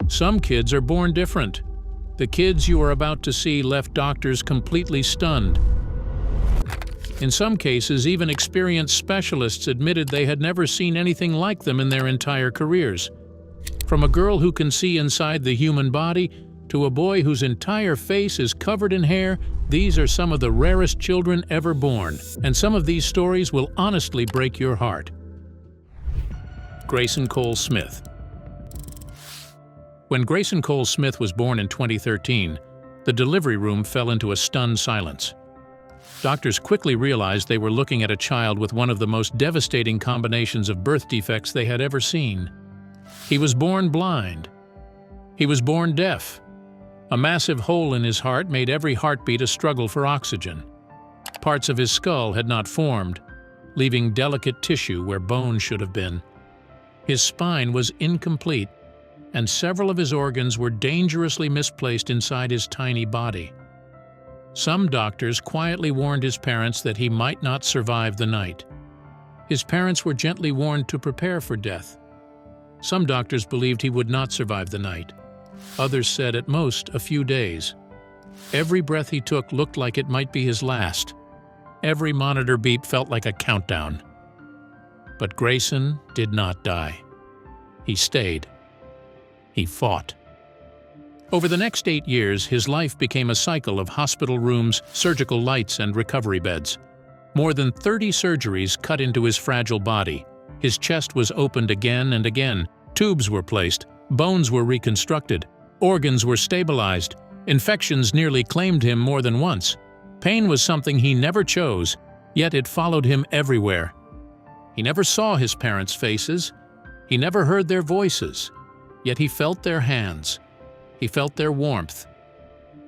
Some kids are born different. The kids you are about to see left doctors completely stunned. In some cases, even experienced specialists admitted they had never seen anything like them in their entire careers. From a girl who can see inside the human body to a boy whose entire face is covered in hair, these are some of the rarest children ever born, and some of these stories will honestly break your heart. Grayson Cole Smith. When Grayson Cole Smith was born in 2013, the delivery room fell into a stunned silence. Doctors quickly realized they were looking at a child with one of the most devastating combinations of birth defects they had ever seen. He was born blind. He was born deaf. A massive hole in his heart made every heartbeat a struggle for oxygen. Parts of his skull had not formed, leaving delicate tissue where bone should have been. His spine was incomplete, and several of his organs were dangerously misplaced inside his tiny body. Some doctors quietly warned his parents that he might not survive the night. His parents were gently warned to prepare for death. Some doctors believed he would not survive the night. Others said at most a few days. Every breath he took looked like it might be his last. Every monitor beep felt like a countdown. But Grayson did not die. He stayed. He fought. Over the next 8 years, his life became a cycle of hospital rooms, surgical lights, and recovery beds. More than 30 surgeries cut into his fragile body. His chest was opened again and again. Tubes were placed. Bones were reconstructed. Organs were stabilized. Infections nearly claimed him more than once. Pain was something he never chose, yet it followed him everywhere. He never saw his parents' faces. He never heard their voices, yet he felt their hands. He felt their warmth.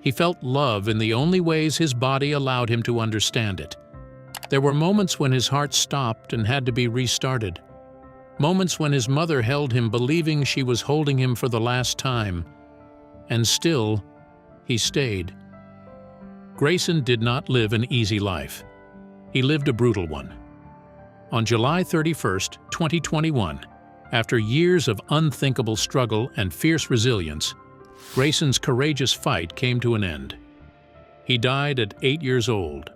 He felt love in the only ways his body allowed him to understand it. There were moments when his heart stopped and had to be restarted. Moments when his mother held him believing she was holding him for the last time. And still, he stayed. Grayson did not live an easy life. He lived a brutal one. On July 31st, 2021, after years of unthinkable struggle and fierce resilience, Grayson's courageous fight came to an end. He died at 8 years old,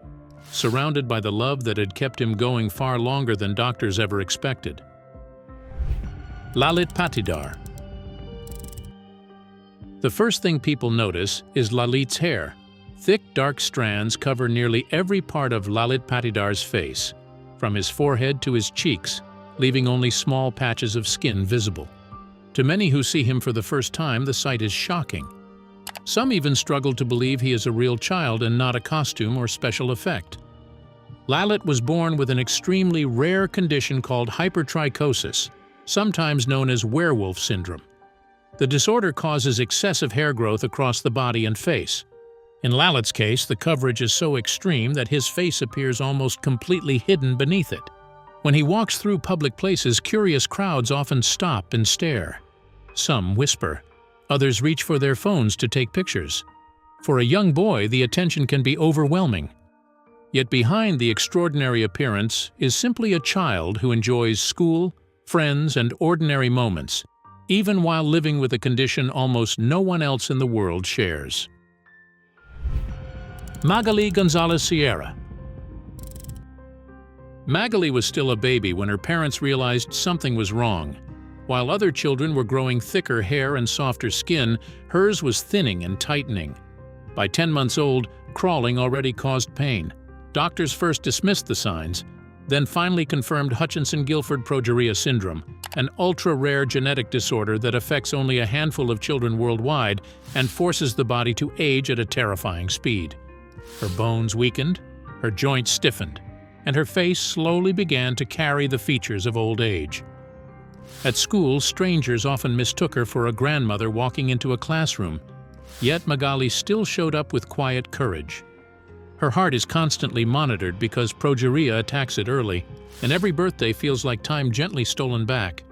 surrounded by the love that had kept him going far longer than doctors ever expected. Lalit Patidar. The first thing people notice is Lalit's hair. Thick, dark strands cover nearly every part of Lalit Patidar's face, from his forehead to his cheeks, leaving only small patches of skin visible. To many who see him for the first time, the sight is shocking. Some even struggle to believe he is a real child and not a costume or special effect. Lalit was born with an extremely rare condition called hypertrichosis, sometimes known as werewolf syndrome. The disorder causes excessive hair growth across the body and face. In Lalit's case, the coverage is so extreme that his face appears almost completely hidden beneath it. When he walks through public places, curious crowds often stop and stare. Some whisper. Others reach for their phones to take pictures. For a young boy, the attention can be overwhelming. Yet behind the extraordinary appearance is simply a child who enjoys school, friends, and ordinary moments, even while living with a condition almost no one else in the world shares. Magali Gonzalez Sierra. Magali was still a baby when her parents realized something was wrong. While other children were growing thicker hair and softer skin, hers was thinning and tightening. By 10 months old, crawling already caused pain. Doctors first dismissed the signs, then finally confirmed Hutchinson-Gilford progeria syndrome, an ultra-rare genetic disorder that affects only a handful of children worldwide and forces the body to age at a terrifying speed. Her bones weakened, her joints stiffened, and her face slowly began to carry the features of old age. At school, strangers often mistook her for a grandmother walking into a classroom, yet Magali still showed up with quiet courage. Her heart is constantly monitored because progeria attacks it early, and every birthday feels like time gently stolen back.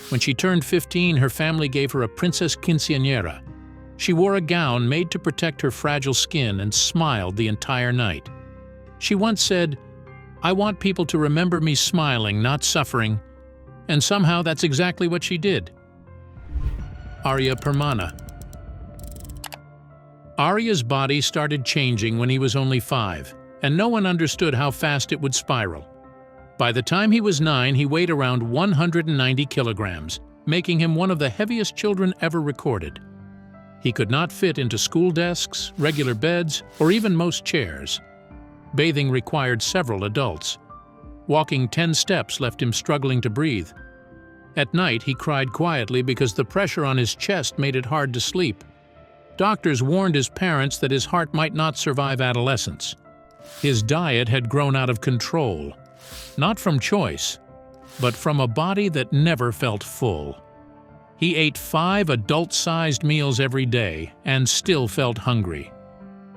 When she turned 15, her family gave her a princess quinceañera. She wore a gown made to protect her fragile skin and smiled the entire night. She once said, "I want people to remember me smiling, not suffering." And somehow that's exactly what she did. Arya Permana. Arya's body started changing when he was only 5, and no one understood how fast it would spiral. By the time he was 9, he weighed around 190 kilograms, making him one of the heaviest children ever recorded. He could not fit into school desks, regular beds, or even most chairs. Bathing required several adults. Walking 10 steps left him struggling to breathe. At night, he cried quietly because the pressure on his chest made it hard to sleep. Doctors warned his parents that his heart might not survive adolescence. His diet had grown out of control, not from choice, but from a body that never felt full. He ate 5 adult-sized meals every day and still felt hungry.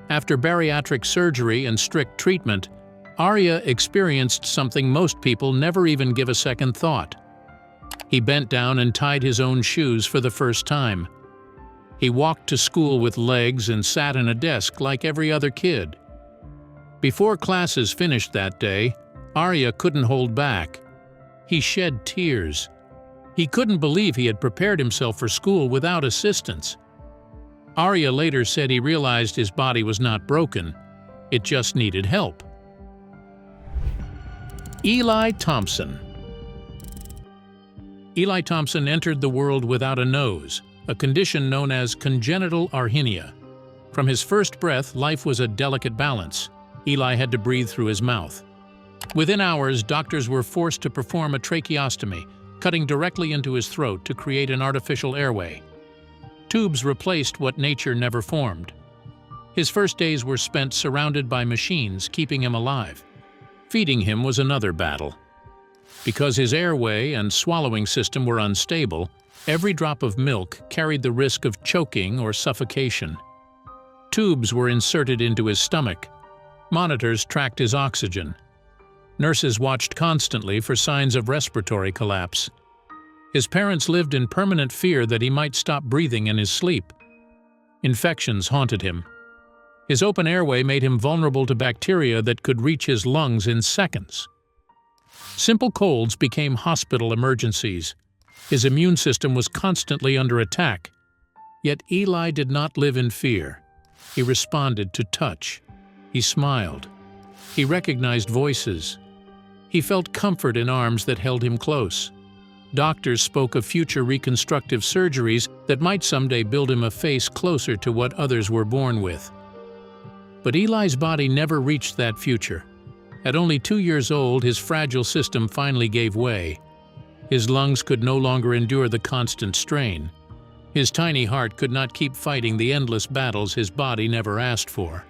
After bariatric surgery and strict treatment, Arya experienced something most people never even give a second thought. He bent down and tied his own shoes for the first time. He walked to school with legs and sat in a desk like every other kid. Before classes finished that day, Arya couldn't hold back. He shed tears. He couldn't believe he had prepared himself for school without assistance. Arya later said he realized his body was not broken, it just needed help. Eli Thompson. Eli Thompson entered the world without a nose, a condition known as congenital arrhythmia. From his first breath, life was a delicate balance. Eli had to breathe through his mouth. Within hours, doctors were forced to perform a tracheostomy, cutting directly into his throat to create an artificial airway. Tubes replaced what nature never formed. His first days were spent surrounded by machines, keeping him alive. Feeding him was another battle. Because his airway and swallowing system were unstable, every drop of milk carried the risk of choking or suffocation. Tubes were inserted into his stomach. Monitors tracked his oxygen. Nurses watched constantly for signs of respiratory collapse. His parents lived in permanent fear that he might stop breathing in his sleep. Infections haunted him. His open airway made him vulnerable to bacteria that could reach his lungs in seconds. Simple colds became hospital emergencies. His immune system was constantly under attack. Yet Eli did not live in fear. He responded to touch. He smiled. He recognized voices. He felt comfort in arms that held him close. Doctors spoke of future reconstructive surgeries that might someday build him a face closer to what others were born with. But Eli's body never reached that future. At only 2 years old, his fragile system finally gave way. His lungs could no longer endure the constant strain. His tiny heart could not keep fighting the endless battles his body never asked for.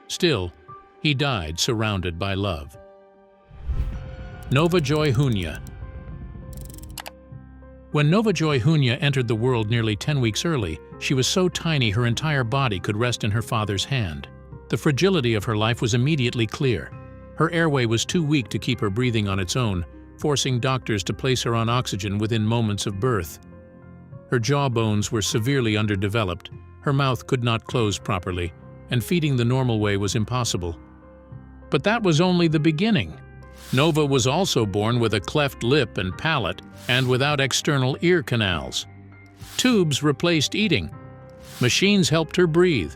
Still, he died surrounded by love. Nova Joy Hunya. When Nova Joy Hunya entered the world nearly 10 weeks early, she was so tiny her entire body could rest in her father's hand. The fragility of her life was immediately clear. Her airway was too weak to keep her breathing on its own, forcing doctors to place her on oxygen within moments of birth. Her jawbones were severely underdeveloped, her mouth could not close properly, and feeding the normal way was impossible. But that was only the beginning. Nova was also born with a cleft lip and palate, and without external ear canals. Tubes replaced eating. Machines helped her breathe.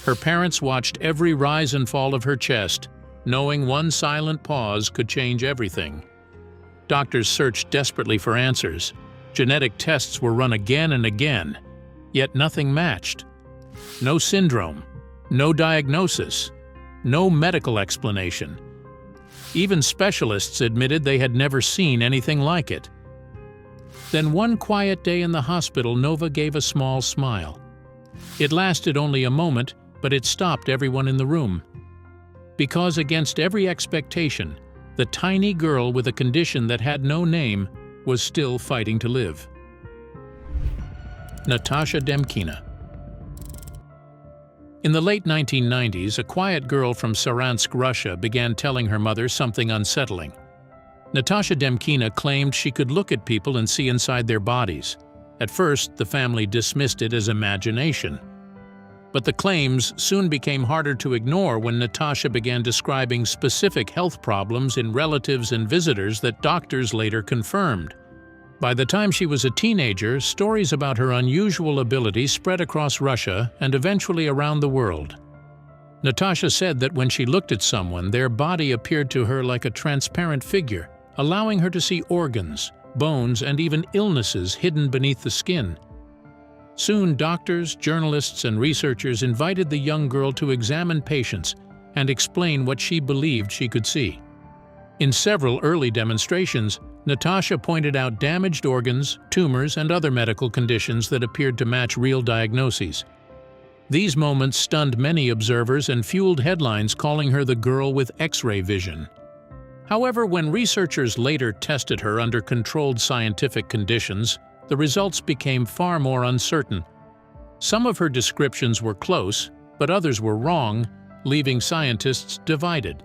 Her parents watched every rise and fall of her chest, knowing one silent pause could change everything. Doctors searched desperately for answers. Genetic tests were run again and again, yet nothing matched. No syndrome, no diagnosis, no medical explanation. Even specialists admitted they had never seen anything like it. Then one quiet day in the hospital, Nova gave a small smile. It lasted only a moment, but it stopped everyone in the room. Because against every expectation, the tiny girl with a condition that had no name was still fighting to live. Natasha Demkina. In the late 1990s, a quiet girl from Saransk, Russia began telling her mother something unsettling. Natasha Demkina claimed she could look at people and see inside their bodies. At first, the family dismissed it as imagination. But the claims soon became harder to ignore when Natasha began describing specific health problems in relatives and visitors that doctors later confirmed. By the time she was a teenager, stories about her unusual ability spread across Russia and eventually around the world. Natasha said that when she looked at someone, their body appeared to her like a transparent figure, allowing her to see organs, bones, and even illnesses hidden beneath the skin. Soon, doctors, journalists, and researchers invited the young girl to examine patients and explain what she believed she could see. In several early demonstrations, Natasha pointed out damaged organs, tumors, and other medical conditions that appeared to match real diagnoses. These moments stunned many observers and fueled headlines calling her the girl with X-ray vision. However, when researchers later tested her under controlled scientific conditions, the results became far more uncertain. Some of her descriptions were close, but others were wrong, leaving scientists divided.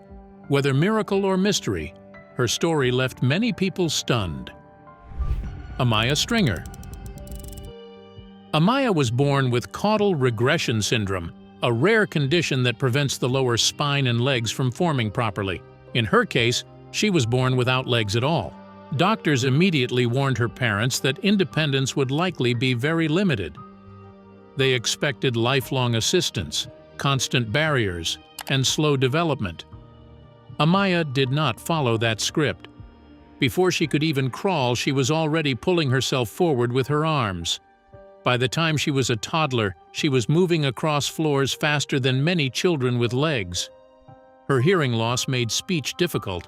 Whether miracle or mystery, her story left many people stunned. Amaya Stringer. Amaya was born with caudal regression syndrome, a rare condition that prevents the lower spine and legs from forming properly. In her case, she was born without legs at all. Doctors immediately warned her parents that independence would likely be very limited. They expected lifelong assistance, constant barriers, and slow development. Amaya did not follow that script. Before she could even crawl, she was already pulling herself forward with her arms. By the time she was a toddler, she was moving across floors faster than many children with legs. Her hearing loss made speech difficult,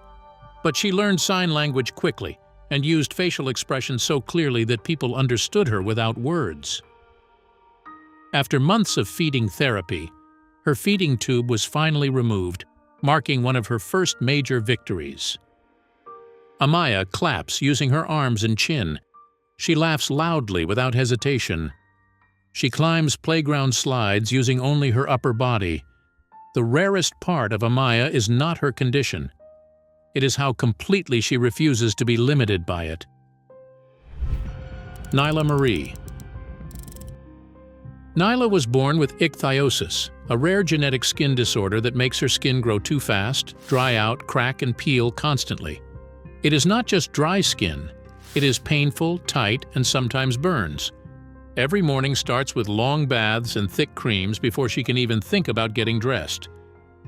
but she learned sign language quickly and used facial expressions so clearly that people understood her without words. After months of feeding therapy, her feeding tube was finally removed, marking one of her first major victories. Amaya claps using her arms and chin. She laughs loudly without hesitation. She climbs playground slides using only her upper body. The rarest part of Amaya is not her condition. It is how completely she refuses to be limited by it. Nyla Marie. Nyla was born with ichthyosis, a rare genetic skin disorder that makes her skin grow too fast, dry out, crack, and peel constantly. It is not just dry skin. It is painful, tight, and sometimes burns. Every morning starts with long baths and thick creams before she can even think about getting dressed.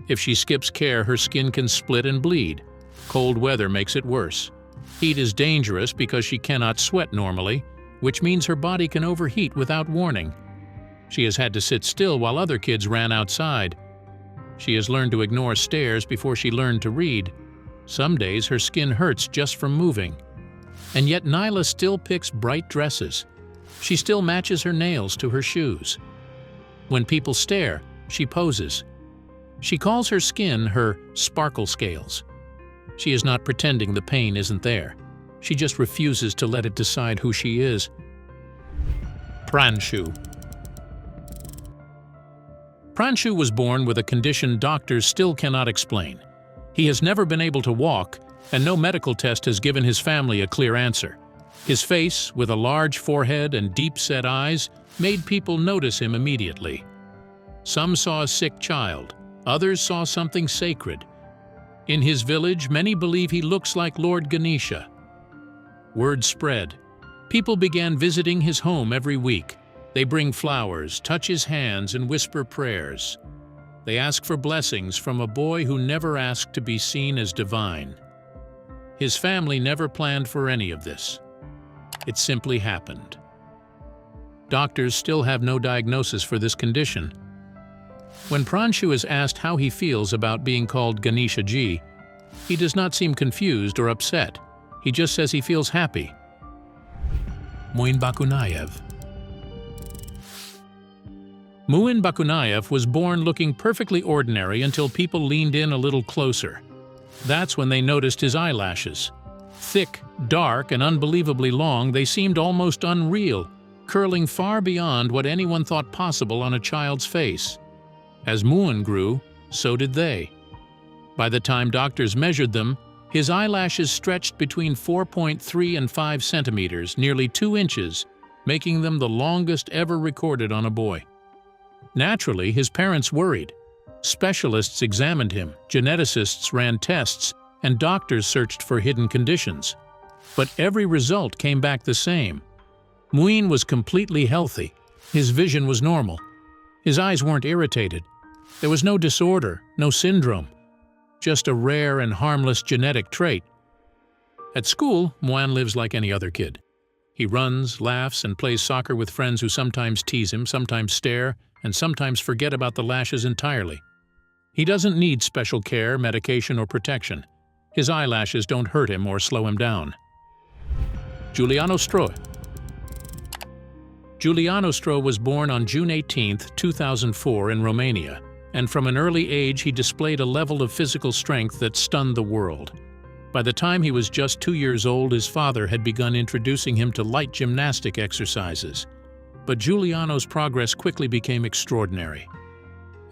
If she skips care, her skin can split and bleed. Cold weather makes it worse. Heat is dangerous because she cannot sweat normally, which means her body can overheat without warning. She has had to sit still while other kids ran outside. She has learned to ignore stares before she learned to read. Some days her skin hurts just from moving. And yet Nyla still picks bright dresses. She still matches her nails to her shoes. When people stare, she poses. She calls her skin her sparkle scales. She is not pretending the pain isn't there. She just refuses to let it decide who she is. Pranshu. Pranshu was born with a condition doctors still cannot explain. He has never been able to walk, and no medical test has given his family a clear answer. His face, with a large forehead and deep-set eyes, made people notice him immediately. Some saw a sick child, others saw something sacred. In his village, many believe he looks like Lord Ganesha. Word spread. People began visiting his home every week. They bring flowers, touch his hands, and whisper prayers. They ask for blessings from a boy who never asked to be seen as divine. His family never planned for any of this. It simply happened. Doctors still have no diagnosis for this condition. When Pranshu is asked how he feels about being called Ganesha Ji, he does not seem confused or upset. He just says he feels happy. Muin Bakunayev. Muin Bakunayev was born looking perfectly ordinary until people leaned in a little closer. That's when they noticed his eyelashes. Thick, dark, and unbelievably long, they seemed almost unreal, curling far beyond what anyone thought possible on a child's face. As Muin grew, so did they. By the time doctors measured them, his eyelashes stretched between 4.3 and 5 centimeters, nearly 2 inches, making them the longest ever recorded on a boy. Naturally, his parents worried. Specialists examined him, geneticists ran tests, and doctors searched for hidden conditions. But every result came back the same. Muin was completely healthy. His vision was normal. His eyes weren't irritated. There was no disorder, no syndrome. Just a rare and harmless genetic trait. At school, Muin lives like any other kid. He runs, laughs, and plays soccer with friends who sometimes tease him, sometimes stare, and sometimes forget about the lashes entirely. He doesn't need special care, medication, or protection. His eyelashes don't hurt him or slow him down. Giuliano Stroh. Giuliano Stroh was born on June 18, 2004 in Romania, and from an early age he displayed a level of physical strength that stunned the world. By the time he was just 2 years old, his father had begun introducing him to light gymnastic exercises. But Giuliano's progress quickly became extraordinary.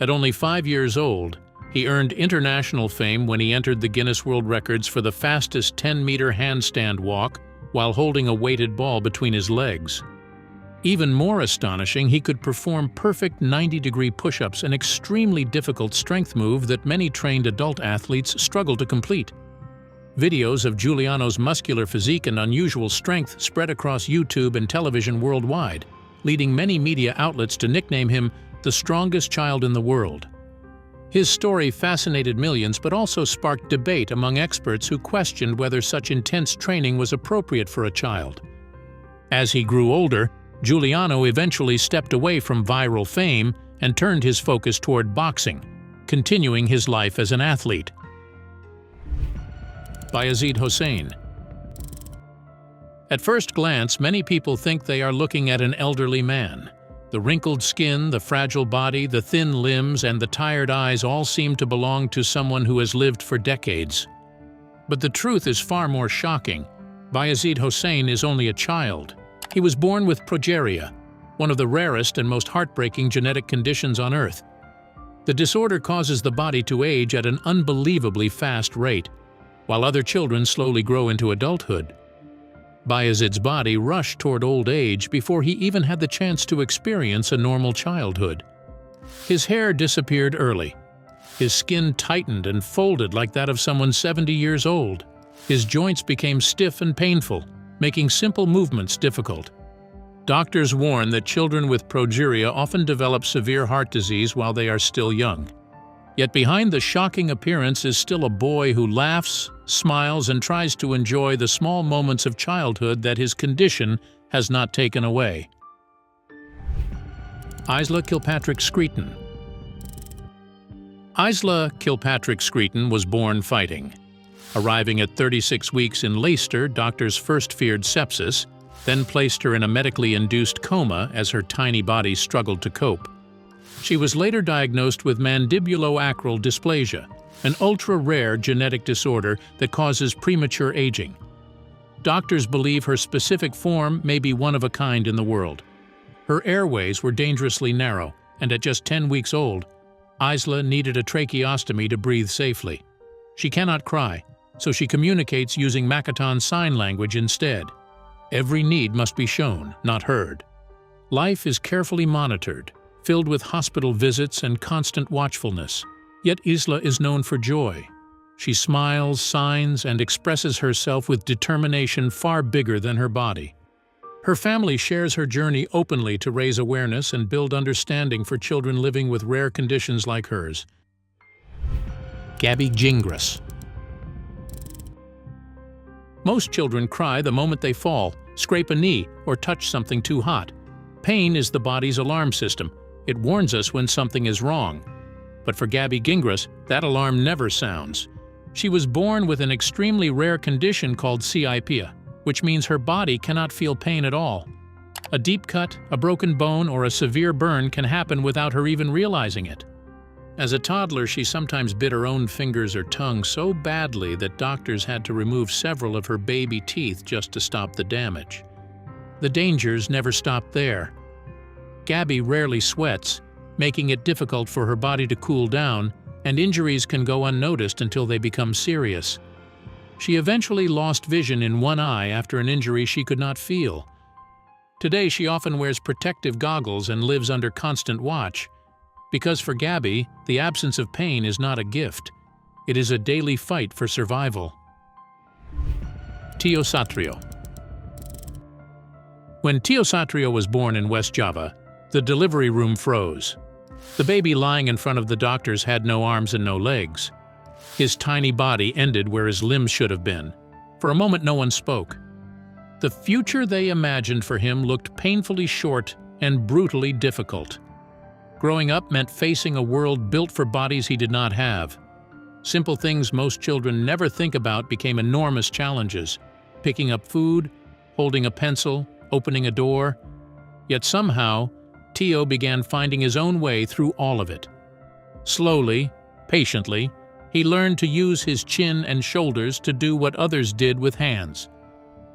At only 5 years old, he earned international fame when he entered the Guinness World Records for the fastest 10-meter handstand walk while holding a weighted ball between his legs. Even more astonishing, he could perform perfect 90-degree push-ups, an extremely difficult strength move that many trained adult athletes struggle to complete. Videos of Giuliano's muscular physique and unusual strength spread across YouTube and television worldwide, leading many media outlets to nickname him the strongest child in the world. His story fascinated millions but also sparked debate among experts who questioned whether such intense training was appropriate for a child. As he grew older, Giuliano eventually stepped away from viral fame and turned his focus toward boxing, continuing his life as an athlete. Bayezid Hossein. At first glance, many people think they are looking at an elderly man. The wrinkled skin, the fragile body, the thin limbs, and the tired eyes all seem to belong to someone who has lived for decades. But the truth is far more shocking. Bayezid Hossein is only a child. He was born with progeria, one of the rarest and most heartbreaking genetic conditions on Earth. The disorder causes the body to age at an unbelievably fast rate, while other children slowly grow into adulthood. Bayezid's body rushed toward old age before he even had the chance to experience a normal childhood. His hair disappeared early. His skin tightened and folded like that of someone 70 years old. His joints became stiff and painful, making simple movements difficult. Doctors warn that children with progeria often develop severe heart disease while they are still young. Yet behind the shocking appearance is still a boy who laughs, smiles, and tries to enjoy the small moments of childhood that his condition has not taken away. Isla Kilpatrick Screeton. Isla Kilpatrick Screeton was born fighting. Arriving at 36 weeks in Leicester, doctors first feared sepsis, then placed her in a medically induced coma as her tiny body struggled to cope. She was later diagnosed with mandibuloacral dysplasia, an ultra-rare genetic disorder that causes premature aging. Doctors believe her specific form may be one of a kind in the world. Her airways were dangerously narrow, and at just 10 weeks old, Isla needed a tracheostomy to breathe safely. She cannot cry, so she communicates using Makaton sign language instead. Every need must be shown, not heard. Life is carefully monitored, filled with hospital visits and constant watchfulness. Yet Isla is known for joy. She smiles, signs, and expresses herself with determination far bigger than her body. Her family shares her journey openly to raise awareness and build understanding for children living with rare conditions like hers. Gabby Gingras. Most children cry the moment they fall, scrape a knee, or touch something too hot. Pain is the body's alarm system. It warns us when something is wrong. But for Gabby Gingras, that alarm never sounds. She was born with an extremely rare condition called CIPIA, which means her body cannot feel pain at all. A deep cut, a broken bone, or a severe burn can happen without her even realizing it. As a toddler, she sometimes bit her own fingers or tongue so badly that doctors had to remove several of her baby teeth just to stop the damage. The dangers never stopped there. Gabby rarely sweats, making it difficult for her body to cool down, and injuries can go unnoticed until they become serious. She eventually lost vision in one eye after an injury she could not feel. Today, she often wears protective goggles and lives under constant watch. Because for Gabby, the absence of pain is not a gift. It is a daily fight for survival. Teosatrio. When Teosatrio was born in West Java, the delivery room froze. The baby lying in front of the doctors had no arms and no legs. His tiny body ended where his limbs should have been. For a moment, no one spoke. The future they imagined for him looked painfully short and brutally difficult. Growing up meant facing a world built for bodies he did not have. Simple things most children never think about became enormous challenges. Picking up food, holding a pencil, opening a door. Yet somehow, Teo began finding his own way through all of it. Slowly, patiently, he learned to use his chin and shoulders to do what others did with hands.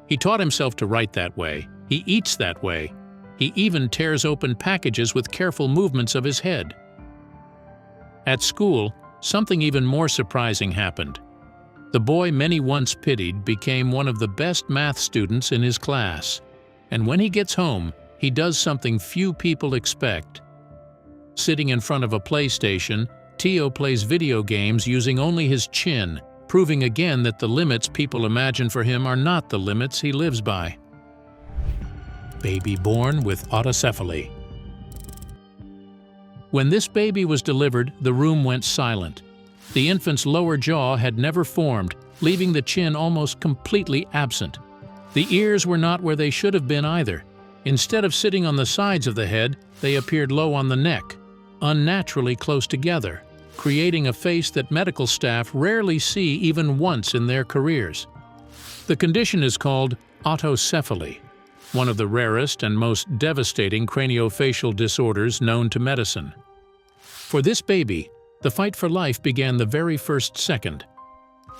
He taught himself to write that way. He eats that way. He even tears open packages with careful movements of his head. At school, something even more surprising happened. The boy many once pitied became one of the best math students in his class. And when he gets home, he does something few people expect. Sitting in front of a PlayStation, Teo plays video games using only his chin, proving again that the limits people imagine for him are not the limits he lives by. Baby born with autocephaly. When this baby was delivered, the room went silent. The infant's lower jaw had never formed, leaving the chin almost completely absent. The ears were not where they should have been either. Instead of sitting on the sides of the head, they appeared low on the neck, unnaturally close together, creating a face that medical staff rarely see even once in their careers. The condition is called autocephaly, one of the rarest and most devastating craniofacial disorders known to medicine. For this baby, the fight for life began the very first second.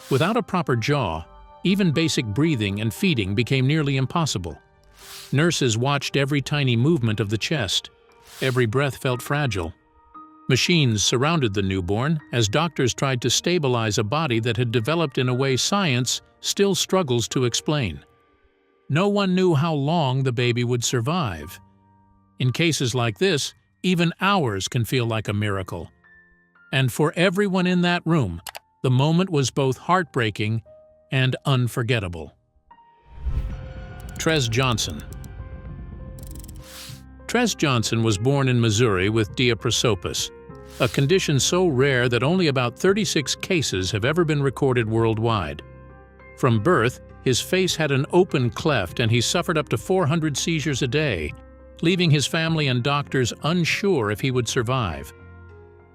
Without a proper jaw, even basic breathing and feeding became nearly impossible. Nurses watched every tiny movement of the chest. Every breath felt fragile. Machines surrounded the newborn as doctors tried to stabilize a body that had developed in a way science still struggles to explain. No one knew how long the baby would survive. In cases like this, even hours can feel like a miracle. And for everyone in that room, the moment was both heartbreaking and unforgettable. Trez Johnson. Trez Johnson was born in Missouri with diaprosopis, a condition so rare that only about 36 cases have ever been recorded worldwide. From birth, his face had an open cleft and he suffered up to 400 seizures a day, leaving his family and doctors unsure if he would survive.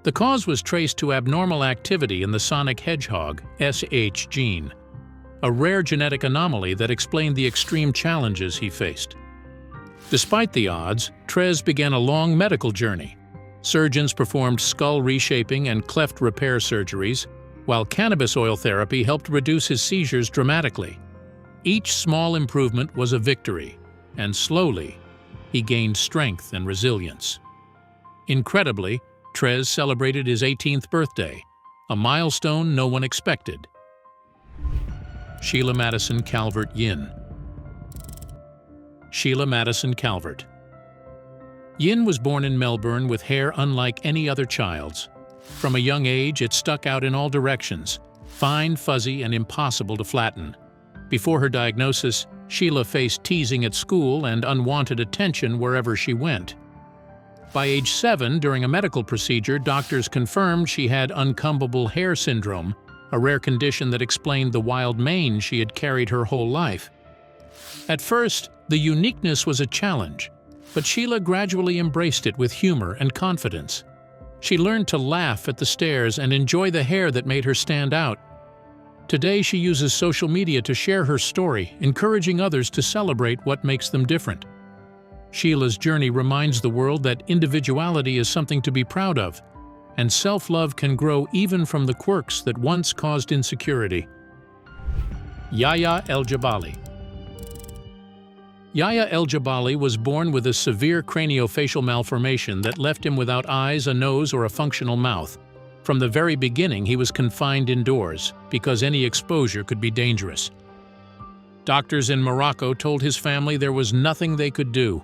The cause was traced to abnormal activity in the sonic hedgehog SH gene, a rare genetic anomaly that explained the extreme challenges he faced. Despite the odds, Trez began a long medical journey. Surgeons performed skull reshaping and cleft repair surgeries, while cannabis oil therapy helped reduce his seizures dramatically. Each small improvement was a victory, and slowly, he gained strength and resilience. Incredibly, Trez celebrated his 18th birthday, a milestone no one expected. Sheila Madison Calvert Yin. Sheila Madison Calvert. Yin was born in Melbourne with hair unlike any other child's. From a young age, it stuck out in all directions, fine, fuzzy, and impossible to flatten. Before her diagnosis, Sheila faced teasing at school and unwanted attention wherever she went. By age 7, during a medical procedure, doctors confirmed she had uncombable hair syndrome, a rare condition that explained the wild mane she had carried her whole life. At first, the uniqueness was a challenge, but Sheila gradually embraced it with humor and confidence. She learned to laugh at the stares and enjoy the hair that made her stand out. Today, she uses social media to share her story, encouraging others to celebrate what makes them different. Sheila's journey reminds the world that individuality is something to be proud of, and self-love can grow even from the quirks that once caused insecurity. Yahya El-Jabali. Yahya El-Jabali was born with a severe craniofacial malformation that left him without eyes, a nose, or a functional mouth. From the very beginning, he was confined indoors because any exposure could be dangerous. Doctors in Morocco told his family there was nothing they could do.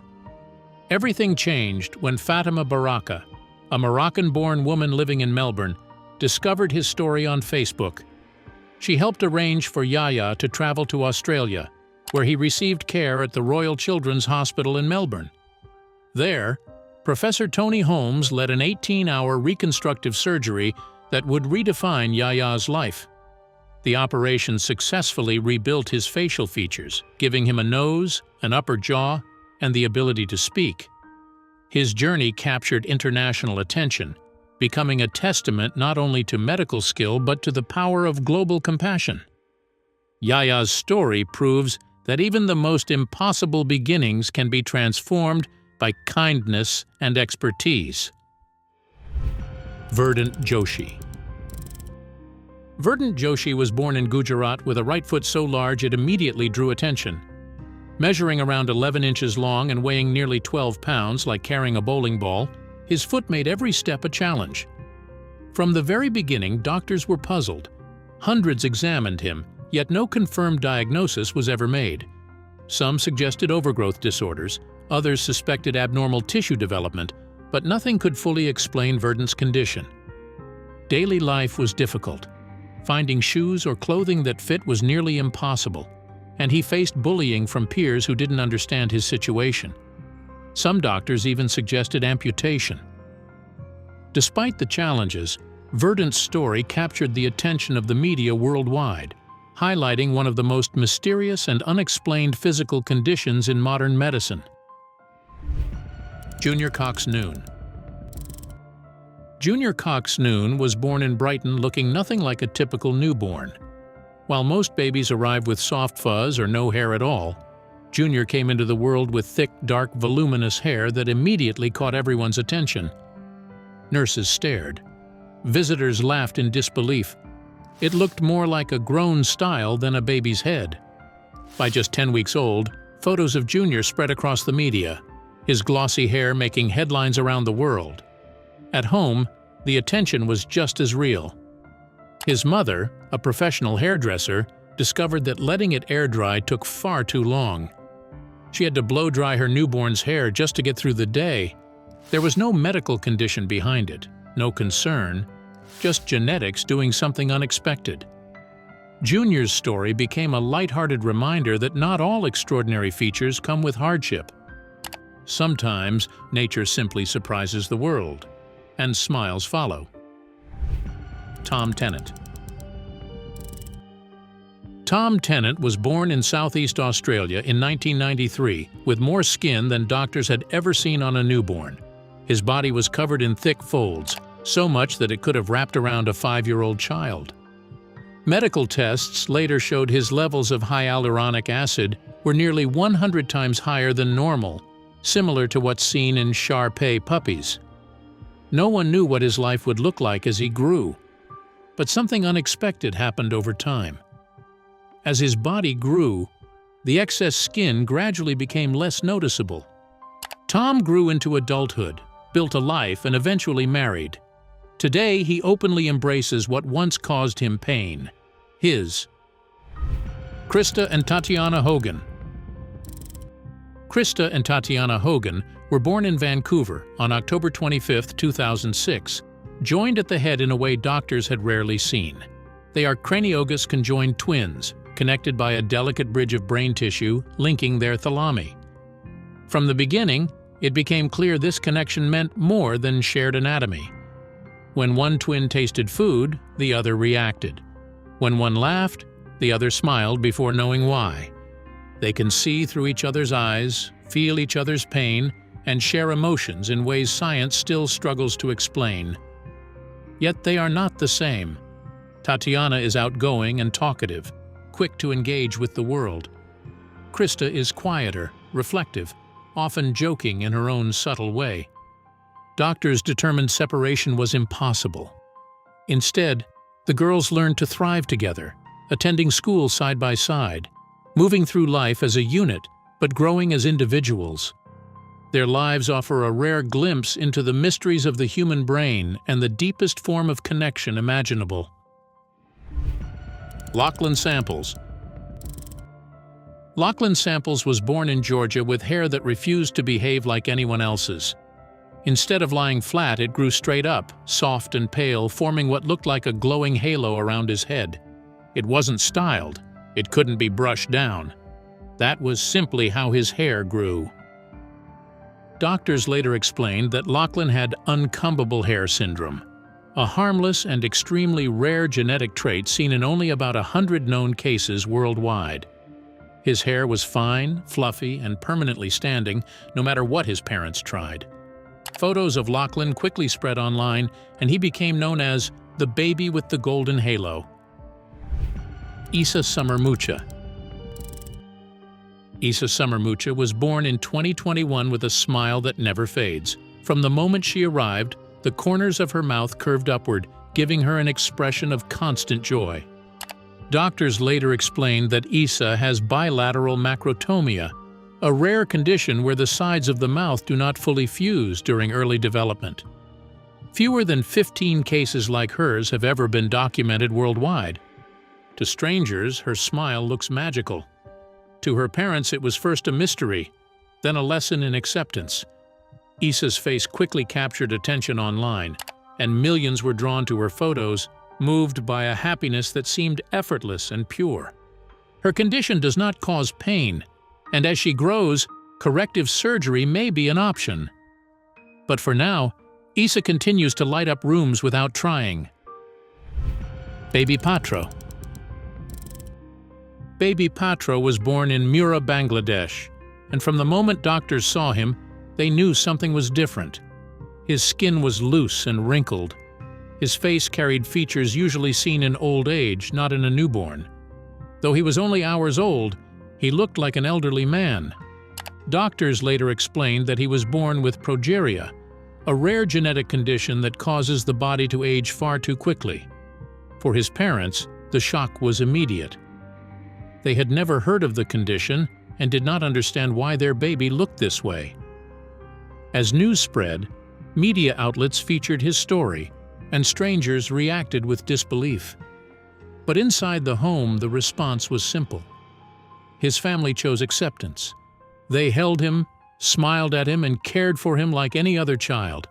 Everything changed when Fatima Baraka, a Moroccan-born woman living in Melbourne, discovered his story on Facebook. She helped arrange for Yaya to travel to Australia, where he received care at the Royal Children's Hospital in Melbourne. There, Professor Tony Holmes led an 18-hour reconstructive surgery that would redefine Yaya's life. The operation successfully rebuilt his facial features, giving him a nose, an upper jaw, and the ability to speak. His journey captured international attention, becoming a testament not only to medical skill but to the power of global compassion. Yaya's story proves that even the most impossible beginnings can be transformed by kindness and expertise. Verdant Joshi. Verdant Joshi was born in Gujarat with a right foot so large it immediately drew attention. Measuring around 11 inches long and weighing nearly 12 pounds like carrying a bowling ball, his foot made every step a challenge. From the very beginning, doctors were puzzled. Hundreds examined him, yet no confirmed diagnosis was ever made. Some suggested overgrowth disorders, others suspected abnormal tissue development, but nothing could fully explain Verdant's condition. Daily life was difficult. Finding shoes or clothing that fit was nearly impossible, and he faced bullying from peers who didn't understand his situation. Some doctors even suggested amputation. Despite the challenges, Verdant's story captured the attention of the media worldwide, highlighting one of the most mysterious and unexplained physical conditions in modern medicine. Junior Cox-Noon. Junior Cox-Noon was born in Brighton looking nothing like a typical newborn. While most babies arrive with soft fuzz or no hair at all, Junior came into the world with thick, dark, voluminous hair that immediately caught everyone's attention. Nurses stared. Visitors laughed in disbelief. It looked more like a grown style than a baby's head. By just 10 weeks old, photos of Junior spread across the media, his glossy hair making headlines around the world. At home, the attention was just as real. His mother, a professional hairdresser, discovered that letting it air dry took far too long. She had to blow dry her newborn's hair just to get through the day. There was no medical condition behind it, no concern, just genetics doing something unexpected. Junior's story became a lighthearted reminder that not all extraordinary features come with hardship. Sometimes, nature simply surprises the world, and smiles follow. Tom Tennant. Tom Tennant was born in Southeast Australia in 1993 with more skin than doctors had ever seen on a newborn. His body was covered in thick folds, so much that it could have wrapped around a 5-year-old child. Medical tests later showed his levels of hyaluronic acid were nearly 100 times higher than normal, similar to what's seen in Shar-Pei puppies. No one knew what his life would look like as he grew. But something unexpected happened over time. As his body grew, the excess skin gradually became less noticeable. Tom grew into adulthood, built a life, and eventually married. Today, he openly embraces what once caused him pain. His. Krista and Tatiana Hogan. Krista and Tatiana Hogan were born in Vancouver on October 25, 2006, joined at the head in a way doctors had rarely seen. They are craniogous conjoined twins, connected by a delicate bridge of brain tissue linking their thalami. From the beginning, it became clear this connection meant more than shared anatomy. When one twin tasted food, the other reacted. When one laughed, the other smiled before knowing why. They can see through each other's eyes, feel each other's pain, and share emotions in ways science still struggles to explain. Yet they are not the same. Tatiana is outgoing and talkative, quick to engage with the world. Krista is quieter, reflective, often joking in her own subtle way. Doctors determined separation was impossible. Instead, the girls learned to thrive together, attending school side by side, moving through life as a unit, but growing as individuals. Their lives offer a rare glimpse into the mysteries of the human brain and the deepest form of connection imaginable. Lachlan Samples. Lachlan Samples was born in Georgia with hair that refused to behave like anyone else's. Instead of lying flat, it grew straight up, soft and pale, forming what looked like a glowing halo around his head. It wasn't styled. It couldn't be brushed down. That was simply how his hair grew. Doctors later explained that Lachlan had uncombable hair syndrome, a harmless and extremely rare genetic trait seen in only about 100 known cases worldwide. His hair was fine, fluffy, and permanently standing, no matter what his parents tried. Photos of Lachlan quickly spread online, and he became known as the baby with the golden halo. Isa Summermucha. Isa Summermucha was born in 2021 with a smile that never fades. From the moment she arrived, the corners of her mouth curved upward, giving her an expression of constant joy. Doctors later explained that Isa has bilateral macrotomia, a rare condition where the sides of the mouth do not fully fuse during early development. Fewer than 15 cases like hers have ever been documented worldwide. To strangers, her smile looks magical. To her parents, it was first a mystery, then a lesson in acceptance. Isa's face quickly captured attention online, and millions were drawn to her photos, moved by a happiness that seemed effortless and pure. Her condition does not cause pain, and as she grows, corrective surgery may be an option. But for now, Isa continues to light up rooms without trying. Baby Patro. Baby Patro was born in Mura, Bangladesh, and from the moment doctors saw him, they knew something was different. His skin was loose and wrinkled. His face carried features usually seen in old age, not in a newborn. Though he was only hours old, he looked like an elderly man. Doctors later explained that he was born with progeria, a rare genetic condition that causes the body to age far too quickly. For his parents, the shock was immediate. They had never heard of the condition and did not understand why their baby looked this way. As news spread, media outlets featured his story, and strangers reacted with disbelief. But inside the home, the response was simple. His family chose acceptance. They held him, smiled at him, and cared for him like any other child.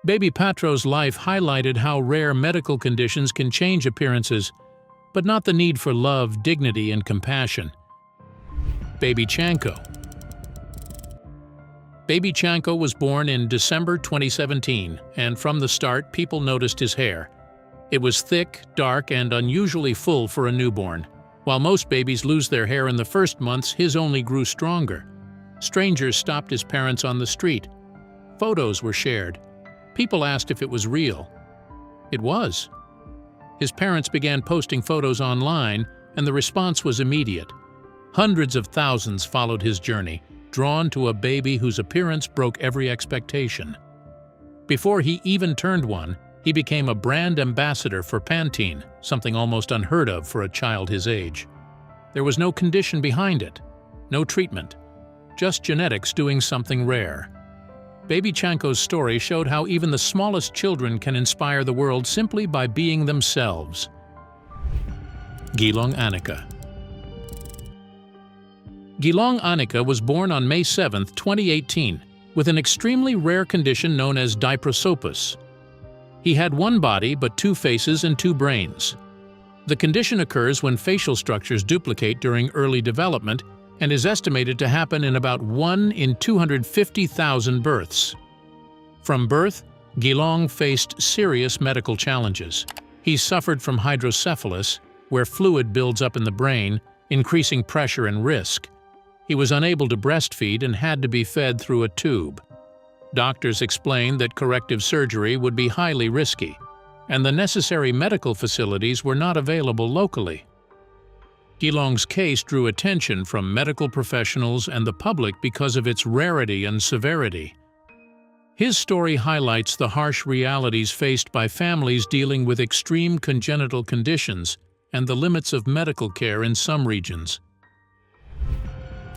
Baby Patro's life highlighted how rare medical conditions can change appearances, but not the need for love, dignity, and compassion. Baby Chanko. Baby Chanko was born in December 2017, and from the start, people noticed his hair. It was thick, dark, and unusually full for a newborn. While most babies lose their hair in the first months, his only grew stronger. Strangers stopped his parents on the street. Photos were shared. People asked if it was real. It was. His parents began posting photos online, and the response was immediate. Hundreds of thousands followed his journey, drawn to a baby whose appearance broke every expectation. Before he even turned one, he became a brand ambassador for Pantene, something almost unheard of for a child his age. There was no condition behind it, no treatment, just genetics doing something rare. Baby Chanko's story showed how even the smallest children can inspire the world simply by being themselves. Gilong Anika. Gilong Anika was born on May 7, 2018, with an extremely rare condition known as diprosopus. He had one body but two faces and two brains. The condition occurs when facial structures duplicate during early development and is estimated to happen in about 1 in 250,000 births. From birth, Gilong faced serious medical challenges. He suffered from hydrocephalus, where fluid builds up in the brain, increasing pressure and risk. He was unable to breastfeed and had to be fed through a tube. Doctors explained that corrective surgery would be highly risky, and the necessary medical facilities were not available locally. Gilong's case drew attention from medical professionals and the public because of its rarity and severity. His story highlights the harsh realities faced by families dealing with extreme congenital conditions and the limits of medical care in some regions.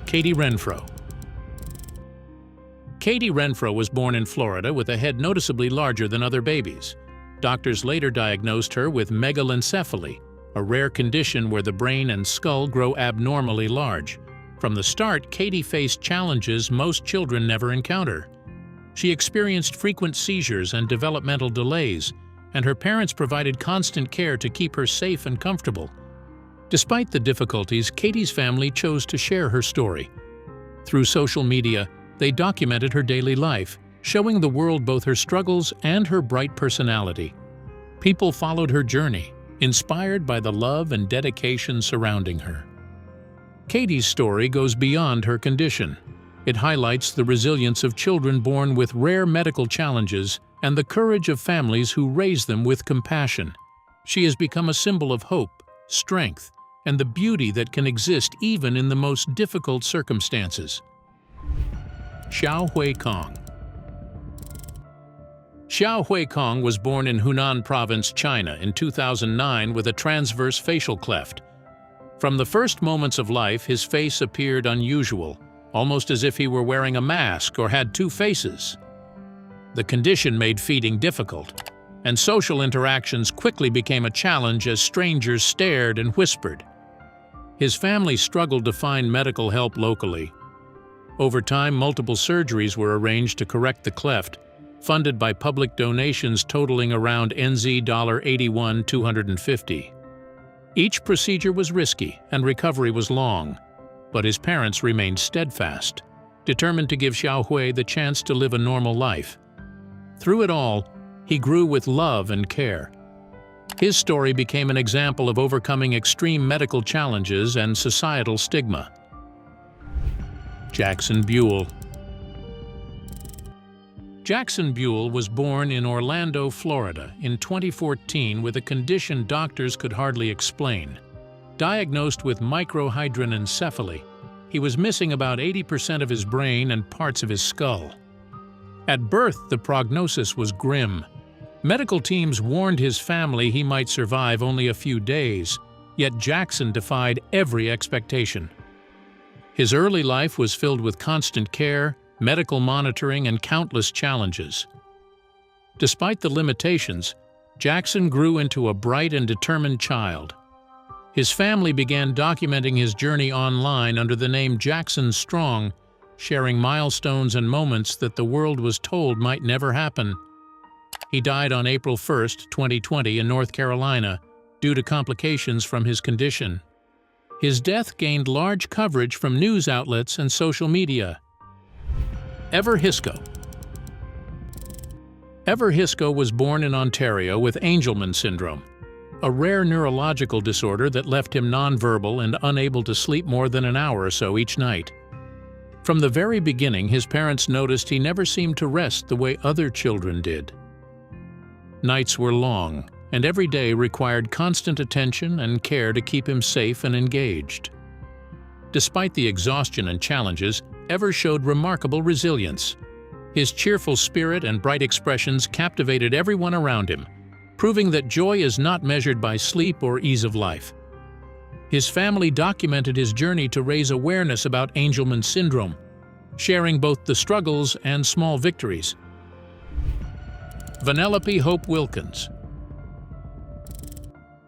Katie Renfro. Katie Renfro was born in Florida with a head noticeably larger than other babies. Doctors later diagnosed her with megalencephaly, a rare condition where the brain and skull grow abnormally large. From the start, Katie faced challenges most children never encounter. She experienced frequent seizures and developmental delays, and her parents provided constant care to keep her safe and comfortable. Despite the difficulties, Katie's family chose to share her story. Through social media, they documented her daily life, showing the world both her struggles and her bright personality. People followed her journey, inspired by the love and dedication surrounding her. Katie's story goes beyond her condition. It highlights the resilience of children born with rare medical challenges and the courage of families who raise them with compassion. She has become a symbol of hope, strength, and the beauty that can exist even in the most difficult circumstances. Xiao Huikong. Xiao Huikong was born in Hunan Province, China in 2009 with a transverse facial cleft. From the first moments of life, his face appeared unusual, almost as if he were wearing a mask or had two faces. The condition made feeding difficult, and social interactions quickly became a challenge as strangers stared and whispered. His family struggled to find medical help locally. Over time, multiple surgeries were arranged to correct the cleft, funded by public donations totaling around NZ $81,250. Each procedure was risky and recovery was long, but his parents remained steadfast, determined to give Xiaohui the chance to live a normal life. Through it all, he grew with love and care. His story became an example of overcoming extreme medical challenges and societal stigma. Jackson Buell. Jackson Buell was born in Orlando, Florida in 2014 with a condition doctors could hardly explain. Diagnosed with microhydranencephaly, he was missing about 80% of his brain and parts of his skull. At birth, the prognosis was grim. Medical teams warned his family he might survive only a few days, yet Jackson defied every expectation. His early life was filled with constant care, medical monitoring, and countless challenges. Despite the limitations, Jackson grew into a bright and determined child. His family began documenting his journey online under the name Jackson Strong, sharing milestones and moments that the world was told might never happen. He died on April 1, 2020 in North Carolina due to complications from his condition. His death gained large coverage from news outlets and social media. Ever Hisco. Ever Hisco was born in Ontario with Angelman syndrome, a rare neurological disorder that left him nonverbal and unable to sleep more than an hour or so each night. From the very beginning, his parents noticed he never seemed to rest the way other children did. Nights were long, and every day required constant attention and care to keep him safe and engaged. Despite the exhaustion and challenges, Ever showed remarkable resilience. His cheerful spirit and bright expressions captivated everyone around him, proving that joy is not measured by sleep or ease of life. His family documented his journey to raise awareness about Angelman syndrome, sharing both the struggles and small victories. Vanellope Hope Wilkins.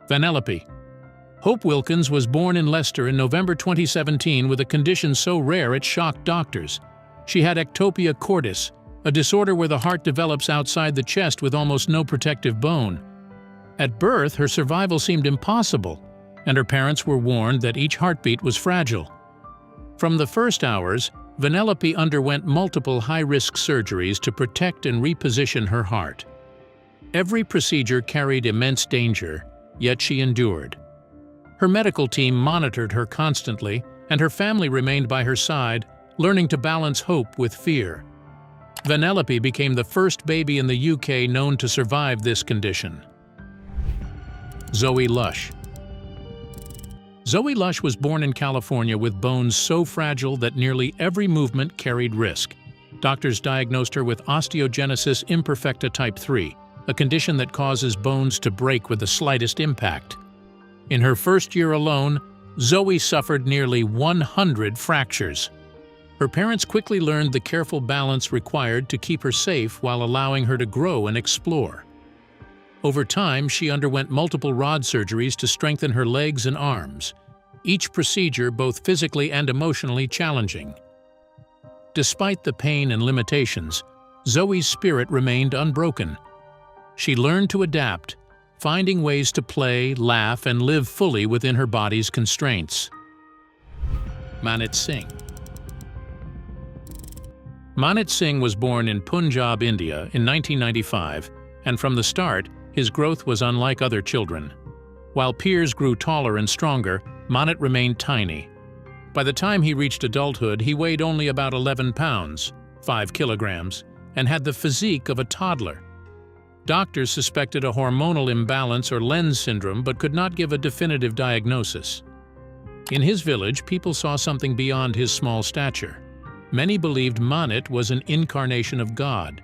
Vanellope. Hope Wilkins was born in Leicester in November 2017 with a condition so rare it shocked doctors. She had ectopia cordis, a disorder where the heart develops outside the chest with almost no protective bone. At birth, her survival seemed impossible, and her parents were warned that each heartbeat was fragile. From the first hours, Vanellope underwent multiple high-risk surgeries to protect and reposition her heart. Every procedure carried immense danger, yet she endured. Her medical team monitored her constantly, and her family remained by her side, learning to balance hope with fear. Vanellope became the first baby in the UK known to survive this condition. Zoe Lush. Zoe Lush was born in California with bones so fragile that nearly every movement carried risk. Doctors diagnosed her with osteogenesis imperfecta type 3, a condition that causes bones to break with the slightest impact. In her first year alone, Zoe suffered nearly 100 fractures. Her parents quickly learned the careful balance required to keep her safe while allowing her to grow and explore. Over time, she underwent multiple rod surgeries to strengthen her legs and arms, each procedure both physically and emotionally challenging. Despite the pain and limitations, Zoe's spirit remained unbroken. She learned to adapt, finding ways to play, laugh, and live fully within her body's constraints. Manit Singh. Manit Singh was born in Punjab, India in 1995, and from the start, his growth was unlike other children. While peers grew taller and stronger, Manit remained tiny. By the time he reached adulthood, he weighed only about 11 pounds, 5 kilograms, and had the physique of a toddler. Doctors suspected a hormonal imbalance or Lenz syndrome but could not give a definitive diagnosis. In his village, people saw something beyond his small stature. Many believed Manit was an incarnation of God.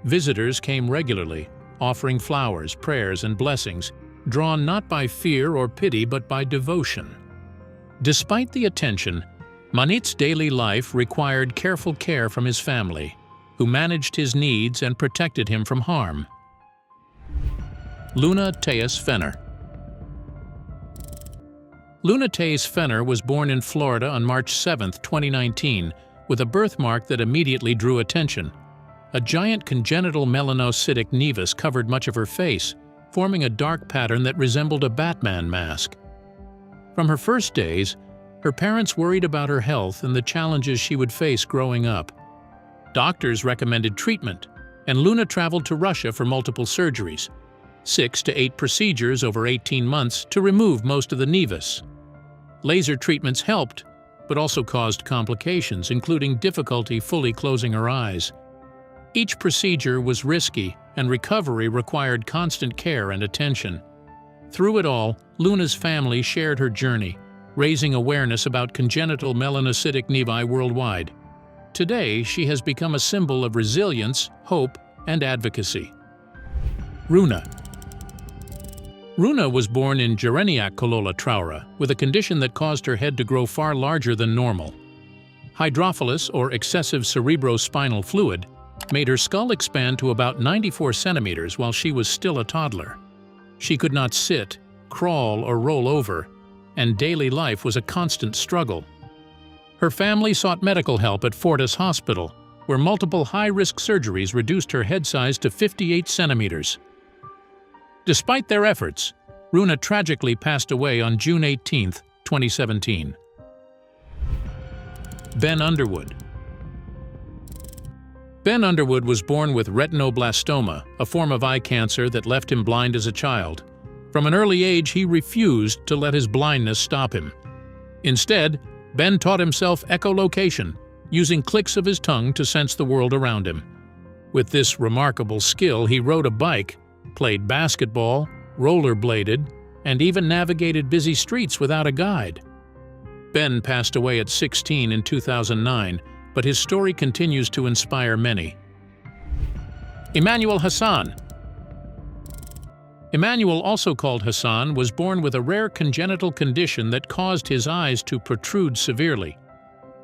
Visitors came regularly, offering flowers, prayers, and blessings, drawn not by fear or pity but by devotion. Despite the attention, Manit's daily life required careful care from his family, who managed his needs and protected him from harm. Luna Tejas Fenner. Luna Tejas Fenner was born in Florida on March 7, 2019, with a birthmark that immediately drew attention. A giant congenital melanocytic nevus covered much of her face, forming a dark pattern that resembled a Batman mask. From her first days, her parents worried about her health and the challenges she would face growing up. Doctors recommended treatment, and Luna traveled to Russia for multiple surgeries, 6 to 8 procedures over 18 months to remove most of the nevus. Laser treatments helped, but also caused complications, including difficulty fully closing her eyes. Each procedure was risky, and recovery required constant care and attention. Through it all, Luna's family shared her journey, raising awareness about congenital melanocytic nevi worldwide. Today, she has become a symbol of resilience, hope, and advocacy. Runa. Runa was born in Jareniak Kolola Traura with a condition that caused her head to grow far larger than normal. Hydrophilus, or excessive cerebrospinal fluid, made her skull expand to about 94 centimeters while she was still a toddler. She could not sit, crawl, or roll over, and daily life was a constant struggle. Her family sought medical help at Fortis Hospital, where multiple high-risk surgeries reduced her head size to 58 centimeters. Despite their efforts, Runa tragically passed away on June 18, 2017. Ben Underwood. Ben Underwood was born with retinoblastoma, a form of eye cancer that left him blind as a child. From an early age, he refused to let his blindness stop him. Instead, Ben taught himself echolocation, using clicks of his tongue to sense the world around him. With this remarkable skill, he rode a bike, played basketball, rollerbladed, and even navigated busy streets without a guide. Ben passed away at 16 in 2009, but his story continues to inspire many. Emmanuel Hassan. Emmanuel, also called Hassan, was born with a rare congenital condition that caused his eyes to protrude severely.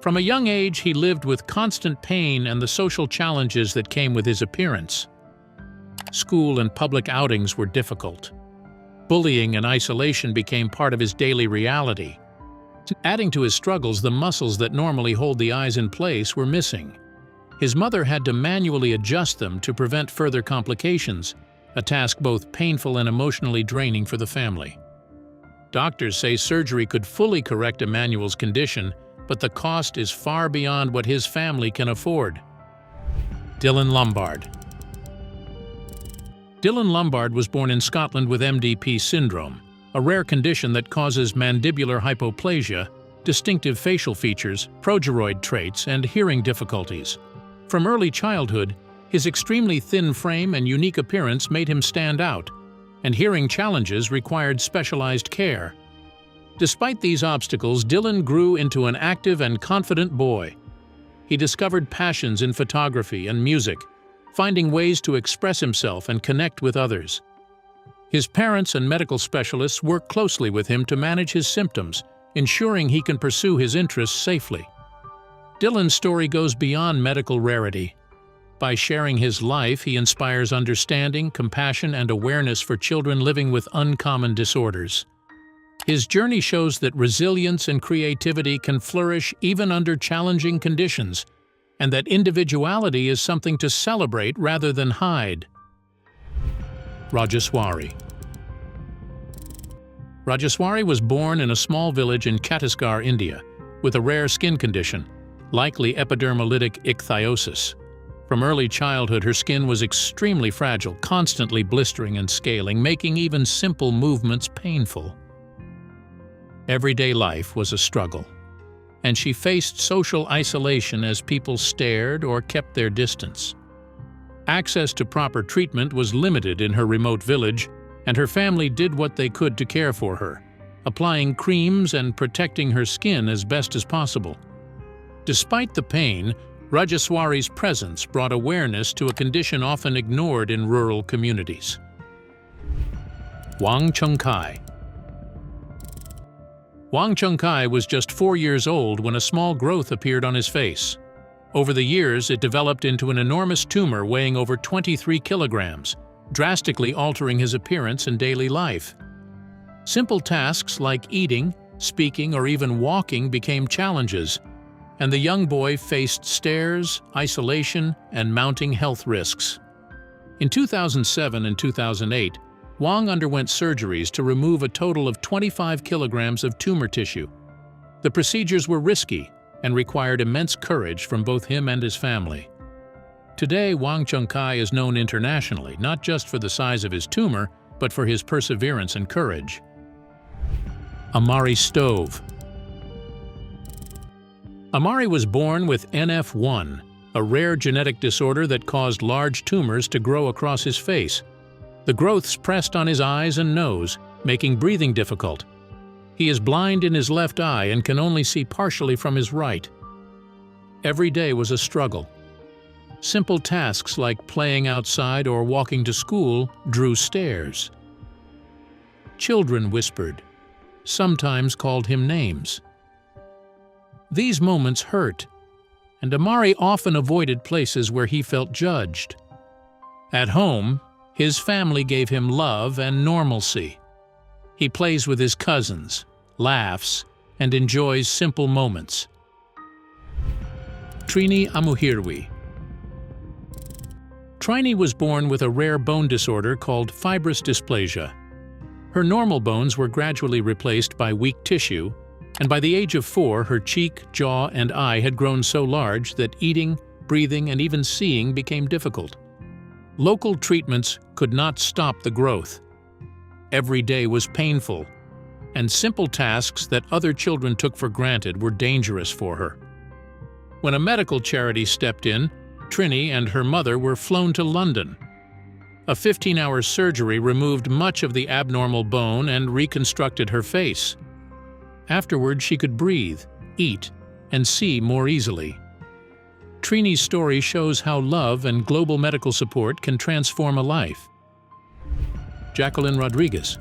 From a young age, he lived with constant pain and the social challenges that came with his appearance. School and public outings were difficult. Bullying and isolation became part of his daily reality. Adding to his struggles, the muscles that normally hold the eyes in place were missing. His mother had to manually adjust them to prevent further complications, a task both painful and emotionally draining for the family. Doctors say surgery could fully correct Emmanuel's condition, but the cost is far beyond what his family can afford. Dylan Lombard. Dylan Lombard was born in Scotland with MDP syndrome, a rare condition that causes mandibular hypoplasia, distinctive facial features, progeroid traits, and hearing difficulties. From early childhood, his extremely thin frame and unique appearance made him stand out, and hearing challenges required specialized care. Despite these obstacles, Dylan grew into an active and confident boy. He discovered passions in photography and music, finding ways to express himself and connect with others. His parents and medical specialists work closely with him to manage his symptoms, ensuring he can pursue his interests safely. Dylan's story goes beyond medical rarity. By sharing his life, he inspires understanding, compassion, and awareness for children living with uncommon disorders. His journey shows that resilience and creativity can flourish even under challenging conditions, and that individuality is something to celebrate rather than hide. Rajeswari. Rajeswari was born in a small village in Chhattisgarh, India, with a rare skin condition, likely epidermolytic ichthyosis. From early childhood, her skin was extremely fragile, constantly blistering and scaling, making even simple movements painful. Everyday life was a struggle, and she faced social isolation as people stared or kept their distance. Access to proper treatment was limited in her remote village, and her family did what they could to care for her, applying creams and protecting her skin as best as possible. Despite the pain, Rajeswari's presence brought awareness to a condition often ignored in rural communities. Wang Chungkai. Wang Chungkai was just 4 years old when a small growth appeared on his face. Over the years, it developed into an enormous tumor weighing over 23 kilograms, drastically altering his appearance and daily life. Simple tasks like eating, speaking, or even walking became challenges, and the young boy faced stares, isolation, and mounting health risks. In 2007 and 2008, Wang underwent surgeries to remove a total of 25 kilograms of tumor tissue. The procedures were risky and required immense courage from both him and his family. Today, Wang Chungkai is known internationally, not just for the size of his tumor, but for his perseverance and courage. Amari Stove. Amari was born with NF1, a rare genetic disorder that caused large tumors to grow across his face. The growths pressed on his eyes and nose, making breathing difficult. He is blind in his left eye and can only see partially from his right. Every day was a struggle. Simple tasks like playing outside or walking to school drew stares. Children whispered, sometimes called him names. These moments hurt, and Amari often avoided places where he felt judged. At home, his family gave him love and normalcy. He plays with his cousins, laughs, and enjoys simple moments. Trini Amuhirwi. Trini was born with a rare bone disorder called fibrous dysplasia. Her normal bones were gradually replaced by weak tissue, and by the age of 4, her cheek, jaw, and eye had grown so large that eating, breathing, and even seeing became difficult. Local treatments could not stop the growth. Every day was painful, and simple tasks that other children took for granted were dangerous for her. When a medical charity stepped in, Trini and her mother were flown to London. A 15-hour surgery removed much of the abnormal bone and reconstructed her face. Afterward, she could breathe, eat, and see more easily. Trini's story shows how love and global medical support can transform a life. Jacqueline Rodriguez.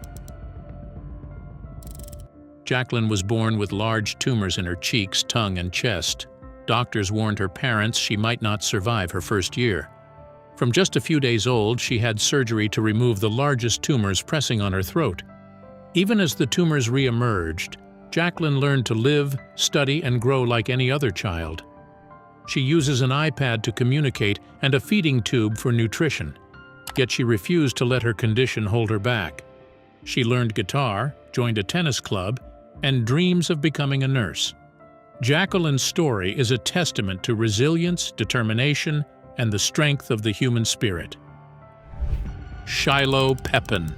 Jacqueline was born with large tumors in her cheeks, tongue, and chest. Doctors warned her parents she might not survive her first year. From just a few days old, she had surgery to remove the largest tumors pressing on her throat. Even as the tumors re-emerged, Jacqueline learned to live, study, and grow like any other child. She uses an iPad to communicate and a feeding tube for nutrition, yet she refused to let her condition hold her back. She learned guitar, joined a tennis club, and dreams of becoming a nurse. Jacqueline's story is a testament to resilience, determination, and the strength of the human spirit. Shiloh Pepin.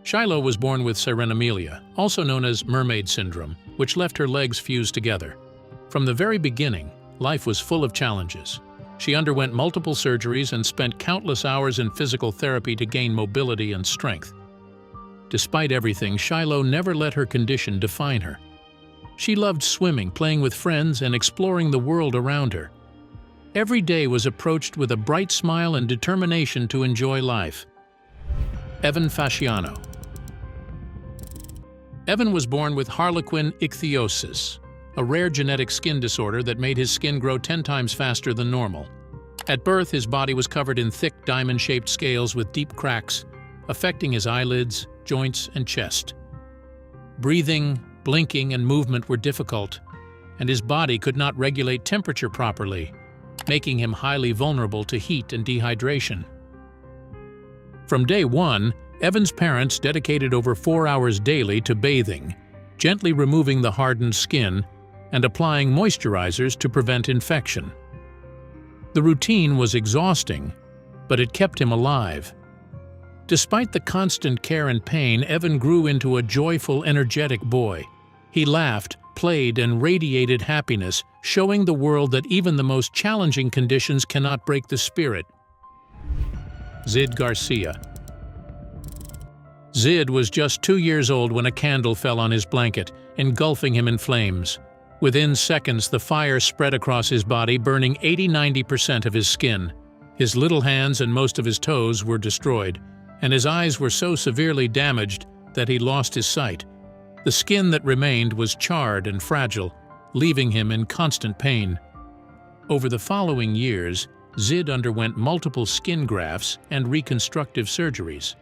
Shiloh was born with sirenomelia, also known as mermaid syndrome, which left her legs fused together. From the very beginning, life was full of challenges. She underwent multiple surgeries and spent countless hours in physical therapy to gain mobility and strength. Despite everything, Shiloh never let her condition define her. She loved swimming, playing with friends, and exploring the world around her. Every day was approached with a bright smile and determination to enjoy life. Evan Fasciano. Evan was born with harlequin ichthyosis, a rare genetic skin disorder that made his skin grow 10 times faster than normal. At birth, his body was covered in thick diamond-shaped scales with deep cracks, affecting his eyelids, joints, and chest. Breathing, blinking, and movement were difficult, and his body could not regulate temperature properly, making him highly vulnerable to heat and dehydration. From day one, Evan's parents dedicated over 4 hours daily to bathing, gently removing the hardened skin and applying moisturizers to prevent infection. The routine was exhausting, but it kept him alive. Despite the constant care and pain, Evan grew into a joyful, energetic boy. He laughed, played, and radiated happiness, showing the world that even the most challenging conditions cannot break the spirit. Zid Garcia. Zid was just 2 years old when a candle fell on his blanket, engulfing him in flames. Within seconds, the fire spread across his body, burning 80–90% of his skin. His little hands and most of his toes were destroyed, and his eyes were so severely damaged that he lost his sight. The skin that remained was charred and fragile, leaving him in constant pain. Over the following years, Zid underwent multiple skin grafts and reconstructive surgeries.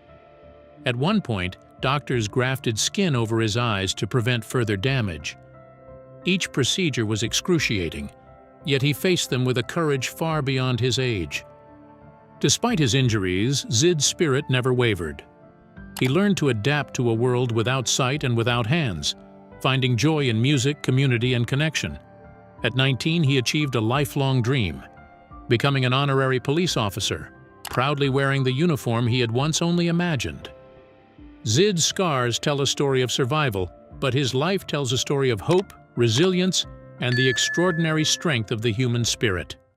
At one point, doctors grafted skin over his eyes to prevent further damage. Each procedure was excruciating, yet he faced them with a courage far beyond his age. Despite his injuries, Zid's spirit never wavered. He learned to adapt to a world without sight and without hands, finding joy in music, community, and connection. At 19, he achieved a lifelong dream, becoming an honorary police officer, proudly wearing the uniform he had once only imagined. Zid's scars tell a story of survival, but his life tells a story of hope, resilience, and the extraordinary strength of the human spirit.